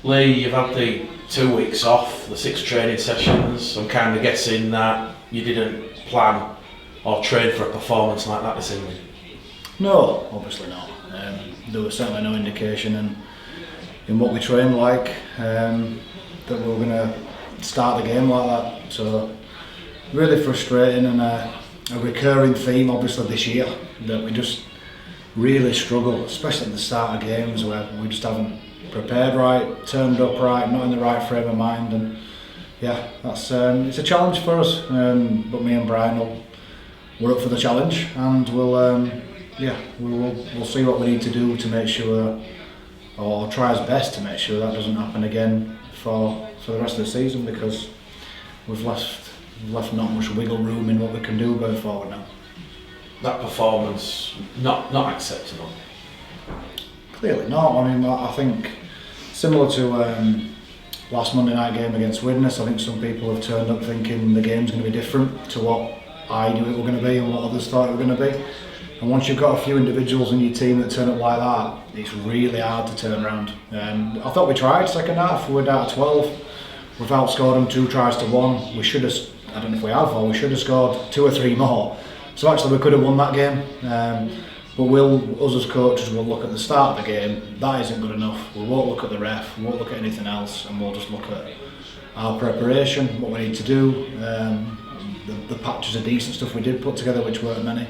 Lee, you've had the 2 weeks off, the 6 training sessions. I'm kind of guessing that you didn't plan or train for a performance like that this evening. No, obviously not. There was certainly no indication in what we trained like that we were going to start the game like that. So really frustrating, and a recurring theme obviously this year that we just really struggle, especially at the start of games where we just haven't prepared right, turned up right, not in the right frame of mind, and yeah, that's it's a challenge for us. But me and Brian we're up for the challenge, and we'll see what we need to do to make sure, or try our best to make sure that doesn't happen again for the rest of the season, because we've left not much wiggle room in what we can do going forward now. That performance not acceptable. Clearly not. I mean, I think similar to last Monday night game against Widnes, I think some people have turned up thinking the game's going to be different to what I knew it were going to be and what others thought it were going to be. And once you've got a few individuals in your team that turn up like that, it's really hard to turn around. I thought we tried second half. We were down to 12. We've outscored them 2 tries to 1. We should have, I don't know if we have, or we should have scored 2 or 3 more. So actually we could have won that game. But us as coaches will look at the start of the game. That isn't good enough. We won't look at the ref, we won't look at anything else, and we'll just look at our preparation, what we need to do. The patches of decent stuff we did put together, which weren't many.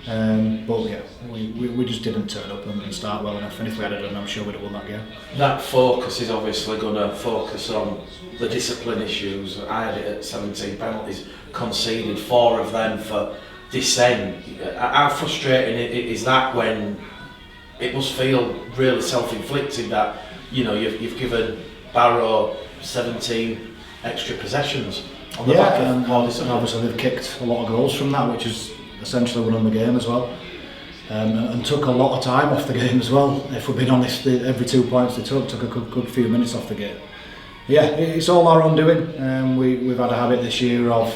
But yeah, we just didn't turn up and start well enough, and if we had done, I'm sure we'd have won that game. That focus is obviously going to focus on the discipline issues. I had it at 17 penalties, conceded 4 of them for dissent. How frustrating is that when it must feel really self-inflicted that you've given Barrow 17 extra possessions on the back of all this. And obviously they've kicked a lot of goals from that, which is essentially won the game as well, and took a lot of time off the game as well. If we're being honest, every 2 points they took a good few minutes off the game. Yeah, it's all our own doing. We've had a habit this year of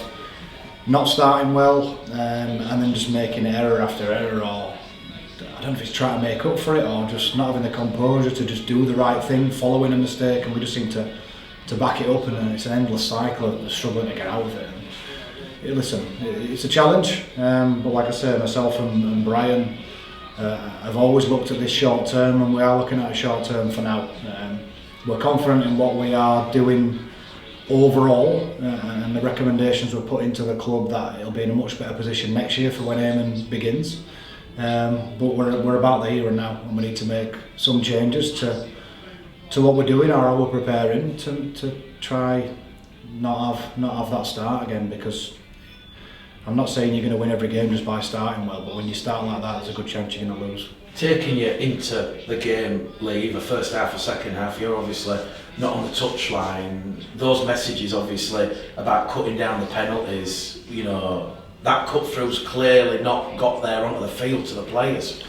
not starting well, and then just making error after error, or I don't know if it's trying to make up for it, or just not having the composure to just do the right thing, following a mistake, and we just seem to back it up, and it's an endless cycle of struggling to get out of it. Listen, it's a challenge, but like I say, myself and Brian have always looked at this short term, and we are looking at a short term for now. We're confident in what we are doing overall, and the recommendations we're put into the club that it'll be in a much better position next year for when Eamon begins. But we're about the here and now, and we need to make some changes to what we're doing or how we're preparing to try not have that start again, because I'm not saying you're going to win every game just by starting well, but when you start like that, there's a good chance you're going to lose. Taking you into the game, Lee, either first half or second half, you're obviously not on the touchline. Those messages, obviously, about cutting down the penalties, that cut through's clearly not got there onto the field to the players.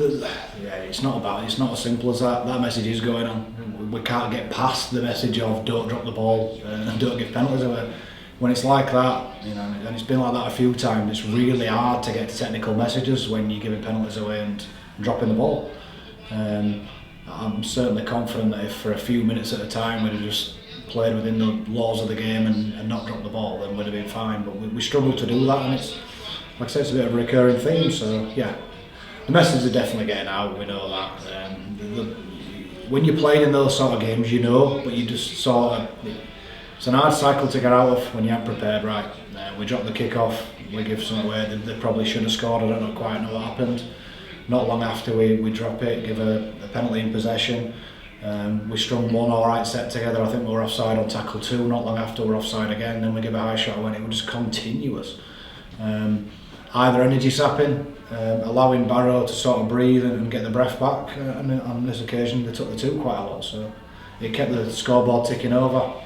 Yeah, it's not as simple as that. That message is going on. We can't get past the message of don't drop the ball and don't give penalties away. When it's like that, and it's been like that a few times, it's really hard to get to technical messages when you're giving penalties away and dropping the ball. I'm certainly confident that if for a few minutes at a time we'd have just played within the laws of the game and not dropped the ball, then we'd have been fine. But we struggle to do that, and it's, like I said, it's a bit of a recurring theme. So yeah, the messages are definitely getting out. We know that. When you're playing in those sort of games, but you just sort of. It's an hard cycle to get out of when you aren't prepared right. We drop the kick-off, we give some away, they probably should have scored, I don't quite know what happened. Not long after we drop it, give a penalty in possession. We strung 1 alright set together, I think we were offside on tackle 2, not long after we're offside again, then we give a high shot away, it was just continuous. Either energy sapping, allowing Barrow to sort of breathe and get the breath back, and on this occasion they took the 2 quite a lot, so it kept the scoreboard ticking over.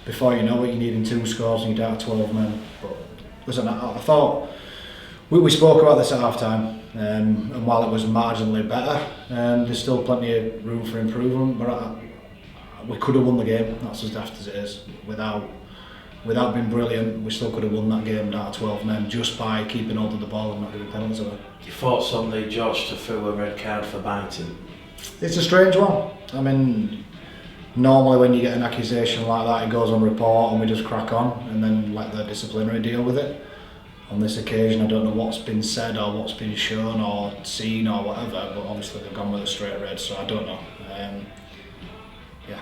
Before you know it, you're needing 2 scores and you're down to 12 men. But listen, I thought we spoke about this at half time, and while it was marginally better, there's still plenty of room for improvement. But we could have won the game. That's as daft as it is. Without being brilliant, we still could have won that game down to 12 men just by keeping hold of the ball and not giving penalties away. Your thoughts on the George Tafu red card for biting? It's a strange one. I mean, Normally when you get an accusation like that, it goes on report and we just crack on and then let the disciplinary deal with it. On this occasion, I don't know what's been said or what's been shown or seen or whatever, but obviously they've gone with a straight red, so I don't know. Yeah,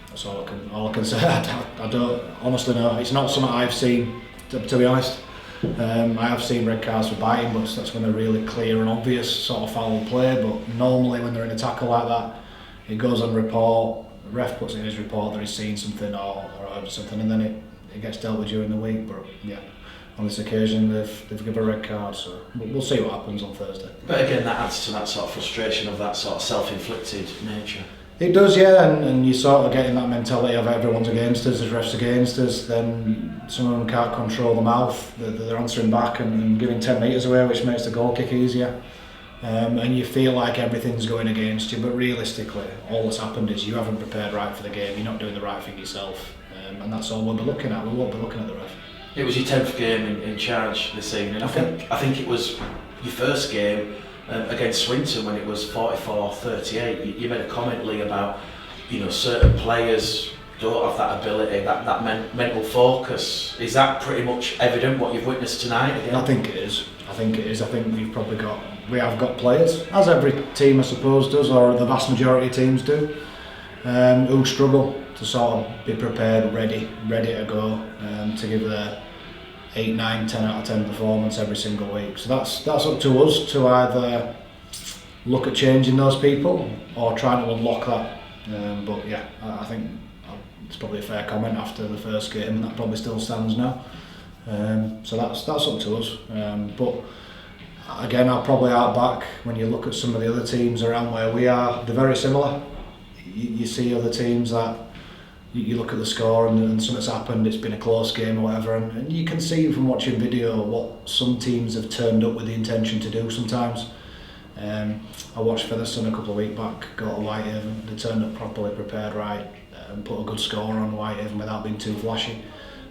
that's all I can say. I don't honestly know. It's not something I've seen, to be honest. I have seen red cards for biting, but that's when they're really clear and obvious sort of foul play. But normally when they're in a tackle like that, it goes on report. The ref puts in his report that he's seen something or heard something, and then it gets dealt with during the week. But yeah, on this occasion they've given a red card, so we'll see what happens on Thursday. But again, that adds to that sort of frustration of that sort of self-inflicted nature. It does, yeah, and you sort of get in that mentality of everyone's against us, there's refs against us, then some of them can't control the mouth, they're answering back and giving 10 metres away, which makes the goal kick easier. And you feel like everything's going against you, but realistically, all that's happened is you haven't prepared right for the game, you're not doing the right thing yourself, and that's all we'll be looking at. We won't be looking at the ref. It was your 10th game in charge this evening. I think it was your first game against Swinton when it was 44-38. You made a comment, Lee, about certain players don't have that ability, that mental focus. Is that pretty much evident what you've witnessed tonight again? I think it is. I think we have got players, as every team I suppose does, or the vast majority of teams do, who struggle to sort of be prepared, ready to go, to give their 8, 9, 10 out of 10 performance every single week. So that's up to us to either look at changing those people or trying to unlock that. But yeah, I think it's probably a fair comment after the first game, and that probably still stands now. So that's up to us. But again, I'll probably out back when you look at some of the other teams around where we are. They're very similar. You see other teams that you look at the score and something's happened, it's been a close game or whatever, and you can see from watching video what some teams have turned up with the intention to do sometimes. I watched Featherstone a couple of weeks back, go to Whitehaven, they turned up properly prepared right and put a good score on Whitehaven without being too flashy.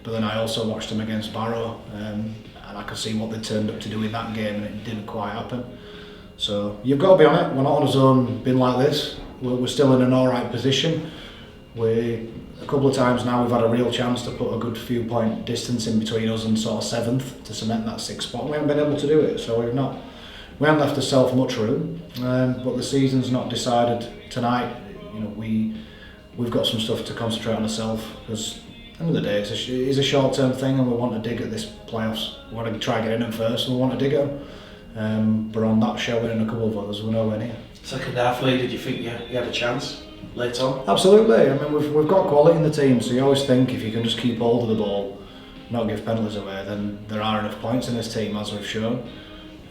But then I also watched them against Barrow, and I could see what they turned up to do in that game, and it didn't quite happen. So you've got to be on it. We're not on a zone bin like this. We're still in an alright position. A couple of times now we've had a real chance to put a good few point distance in between us and sort of 7th to cement that 6th spot. We haven't been able to do it, so we haven't left ourselves much room. But the season's not decided tonight. We've got some stuff to concentrate on ourselves, because at the end of the day it's a short-term thing, and we want to dig at this playoffs. We want to try and get in them first, and we want to dig at them. But on that showing and a couple of others, we're nowhere near. Second half, Lee, did you think you had a chance late on? Absolutely. I mean, we've got quality in the team, so you always think if you can just keep hold of the ball, not give penalties away, then there are enough points in this team, as we've shown.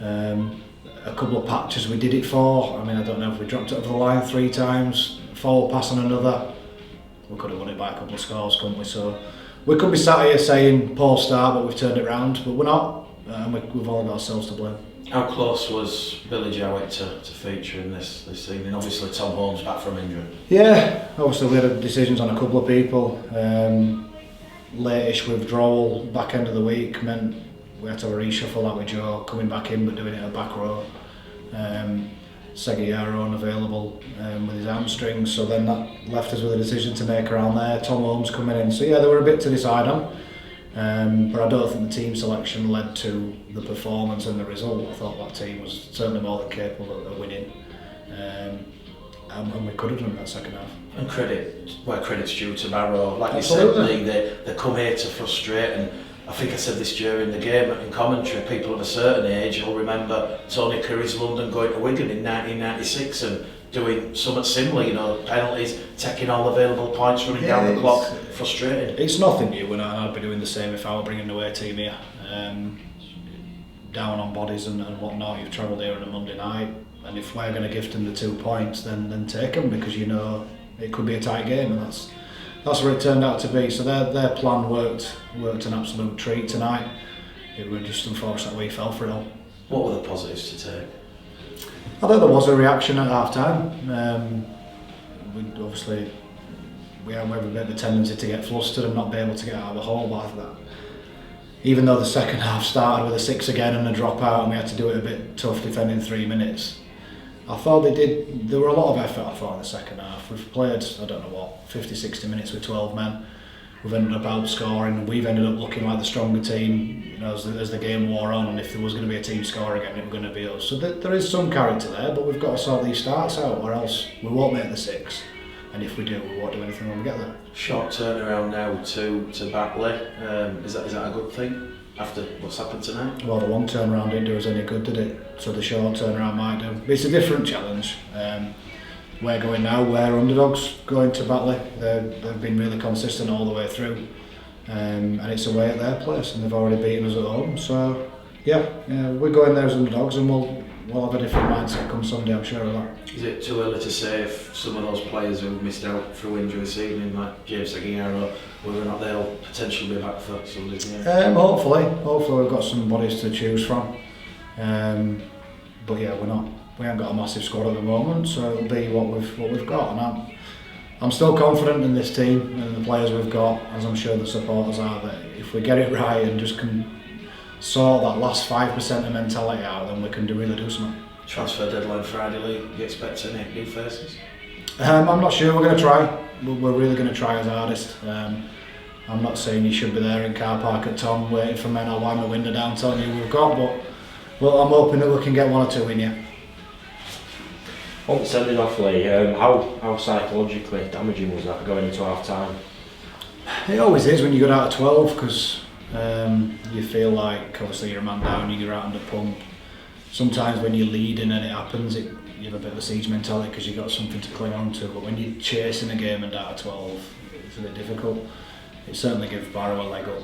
A couple of patches we did it for. I mean, I don't know if we dropped it over the line 3 times, forward pass on another. We could have won it by a couple of scores, couldn't we? So we could be sat here saying poor start, but we've turned it round, but we're not, and we've all got ourselves to blame. How close was Billy Jowett to feature in this evening? Obviously Tom Holmes back from injury. Yeah, obviously we had decisions on a couple of people. Late-ish withdrawal back end of the week meant we had to have a reshuffle that with Joe coming back in but doing it at back row. Seguiaro unavailable with his hamstring, so then that left us with a decision to make around there. Tom Holmes coming in, so yeah, there were a bit to decide on. But I don't think the team selection led to the performance and the result. I thought that team was certainly more than capable of winning, and we could have done that second half. And credit's due to Barrow. Like Absolutely. you said, Lee, they come here to frustrate, and I think I said this during the game in commentary, people of a certain age will remember Tony Curry's London going to Wigan in 1996 and doing something similar, penalties, taking all available points, running down the clock, frustrating. It's nothing new, and I'd be doing the same if I were bringing an away team here. Down on bodies and whatnot, you've travelled here on a Monday night, and if we're going to gift them the 2 points, then take them, because it could be a tight game, and that's what it turned out to be. So their plan worked an absolute treat tonight. It was just unfortunate we fell for it all. What were the positives to take? I thought there was a reaction at half time. We have a bit of a tendency to get flustered and not be able to get out of the hole, but I thought even though the second half started with a 6 again and a drop out and we had to do it a bit tough defending 3 minutes, I thought they did. There were a lot of effort, I thought, in the second half. We've played, I don't know what, 50, 60 minutes with 12 men. We've ended up outscoring. We've ended up looking like the stronger team, you know, as the game wore on. And if there was going to be a team score again, it was going to be us. So there is some character there, but we've got to sort these starts out, or else we won't make the 6. And if we do, we won't do anything when we get there. Short turnaround now to Batley. Is that a good thing after what's happened tonight? Well, the long turnaround didn't do us any good, did it? So the short turnaround might do. It's a different challenge. We're going now, we're underdogs going to Batley. They've been really consistent all the way through. And it's away at their place, and they've already beaten us at home. So, yeah, we're going there as underdogs, and we'll have a different mindset come Sunday, I'm sure of that. Is it too early to say if some of those players who missed out through injury this evening, like James Aguirre, whether or not they'll potentially be back for Sunday's game? Hopefully we've got some bodies to choose from. But yeah, we haven't got a massive squad at the moment, so it'll be what we've got. And I'm still confident in this team and the players we've got, as I'm sure the supporters are, that if we get it right and just can sort that last 5% of mentality out, then we can really do something. Transfer deadline Friday, Lee. You expect any new faces? I'm not sure. We're going to try. We're really going to try as hardest. I'm not saying you should be there in car park at Tom waiting for men or wind the window down telling you we've got, but well, I'm hoping that we can get 1 or 2 in here. On sending off, Lee, how psychologically damaging was that going into half time? It always is when you go down to 12, because you feel like obviously you're a man down, you go out under pump. Sometimes when you're leading and it happens, you have a bit of a siege mentality because you've got something to cling on to. But when you're chasing a game and down to 12, it's a bit difficult. It certainly gives Barrow a leg up.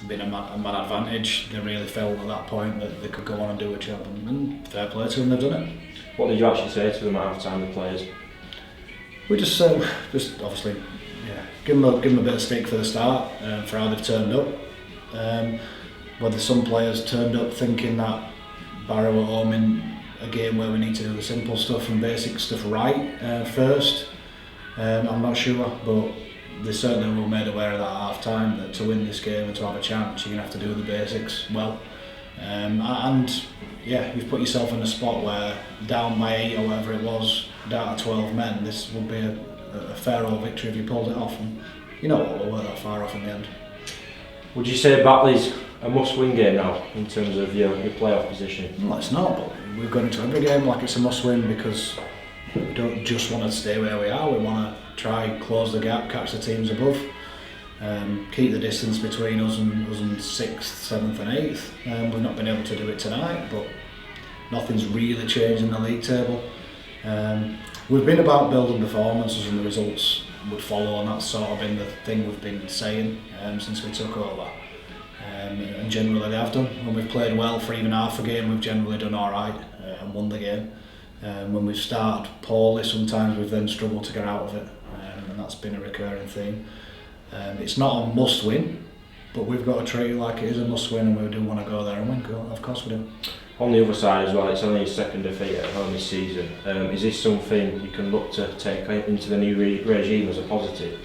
Being a man advantage, they really felt at that point that they could go on and do a job, and fair play to them, they've done it. What did you actually say to them at half time, the players? We just obviously, give them a bit of stick for the start, for how they've turned up. Whether some players turned up thinking that Barrow at home in a game where we need to do the simple stuff and basic stuff right first, I'm not sure, but they certainly were made aware of that at half time, that to win this game and to have a chance you're going to have to do the basics well. And yeah, you've put yourself in a spot where down by 8 or whatever it was, down to 12 men, this would be a fair old victory if you pulled it off, and you know what, we'll work that far off in the end. Would you say Batley's a must-win game now in terms of your playoff position? Well, it's not, but we've gone into every game like it's a must-win, because we don't just want to stay where we are, we want to try close the gap, catch the teams above, keep the distance between us and 6th, 7th and 8th. We've not been able to do it tonight, but nothing's really changed in the league table. We've been about building performances and the results would follow, and that's sort of been the thing we've been saying since we took over. And generally they have done. When we've played well for even half a game, we've generally done alright and won the game. When we've started poorly, sometimes we've then struggled to get out of it, and that's been a recurring theme. It's not a must win, but we've got to treat it like it is a must win, and we do want to go there and win. Of course we do. On the other side as well, it's only his 2nd defeat at home this season. Is this something you can look to take into the new regime as a positive?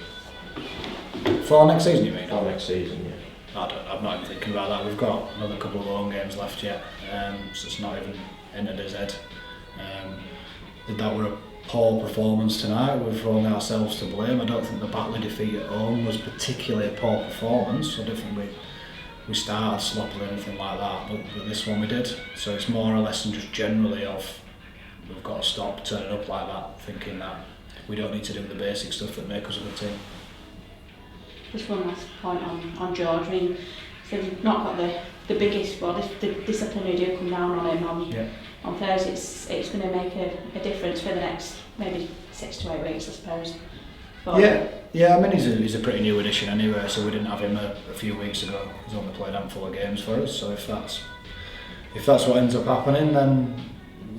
For next season, you mean? For next season, yeah. I'm not even thinking about that. We've got another couple of home games left yet, so it's not even entered his head. That were a poor performance tonight. We've only ourselves to blame. I don't think the Batley defeat at home was particularly a poor performance. I don't think we started sloppily or anything like that, but this one we did. So it's more a lesson just generally of we've got to stop turning up like that, thinking that we don't need to do the basic stuff that make us a good team. Just one last point on George. I mean, so we've not got the biggest squad. If the disciplinary do come down on him on Thursday, it's going to make a difference for the next maybe 6 to 8 weeks, I suppose. But yeah. I mean, he's a pretty new addition anyway, so we didn't have him a few weeks ago. He's only played a handful of games for us. So if that's what ends up happening, then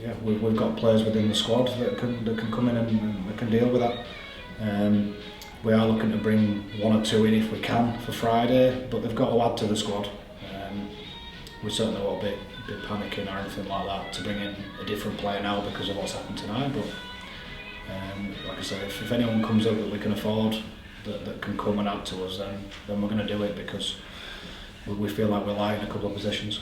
yeah, we've got players within the squad that can come in and can deal with that. We are looking to bring 1 or 2 in if we can for Friday, but they've got to add to the squad. We certainly won't be panicking or anything like that to bring in a different player now because of what's happened tonight. But like I say, if anyone comes up that we can afford that can come and add to us, then we're going to do it, because we feel like we're lying in a couple of positions.